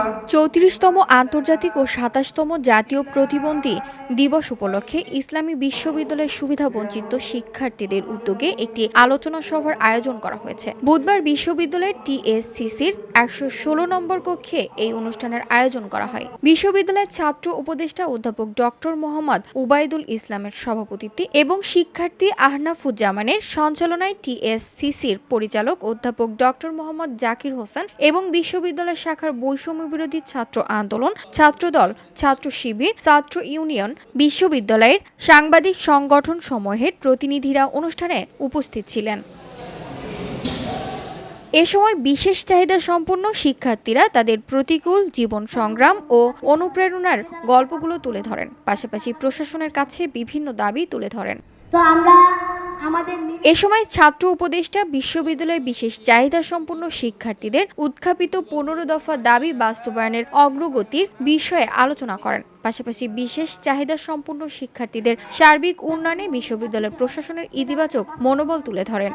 34তম আন্তর্জাতিক ও 27তম জাতীয় প্রতিবন্ধী দিবস উপলক্ষে ইসলামী বিশ্ববিদ্যালয়ের সুবিধাবঞ্চিত শিক্ষার্থীদের উদ্যোগে একটি আলোচনা সভার আয়োজন করা হয়েছে। বুধবার বিশ্ববিদ্যালয়ের টিএসসিসির 116 নম্বর কক্ষে এই অনুষ্ঠানের আয়োজন করা হয়। বিশ্ববিদ্যালয়ের ছাত্র উপদেষ্টা অধ্যাপক ডক্টর মোহাম্মদ উবাইদুল ইসলামের সভাপতিত্বে এবং শিক্ষার্থী আহনাফুজ্জামানের সঞ্চালনায় টিএসসিসির পরিচালক অধ্যাপক ডক্টর মোহাম্মদ জাকির হোসেন এবং বিশ্ববিদ্যালয় শাখার বৈষম্য বিরোধী ছাত্র আন্দোলন, ছাত্রদল, ছাত্র শিবির, ছাত্র ইউনিয়ন, বিশ্ববিদ্যালয়ের সাংবাদিক সংগঠন সমূহের প্রতিনিধিরা অনুষ্ঠানে উপস্থিত ছিলেন। এ সময় বিশেষ চাহিদা সম্পন্ন শিক্ষার্থীরা তাদের প্রতিকূল জীবন সংগ্রাম ও অনুপ্রেরণার গল্পগুলো তুলে ধরেন, পাশাপাশি প্রশাসনের কাছে বিভিন্ন দাবি তুলে ধরেন। এ সময় ছাত্র উপদেষ্টা বিশ্ববিদ্যালয়ে বিশেষ চাহিদা সম্পন্ন শিক্ষার্থীদের উত্থাপিত 15 দফা দাবি বাস্তবায়নের অগ্রগতির বিষয়ে আলোচনা করেন। পাশাপাশি বিশেষ চাহিদা সম্পন্ন শিক্ষার্থীদের সার্বিক উন্নয়নে বিশ্ববিদ্যালয় প্রশাসনের ইতিবাচক মনোবল তুলে ধরেন।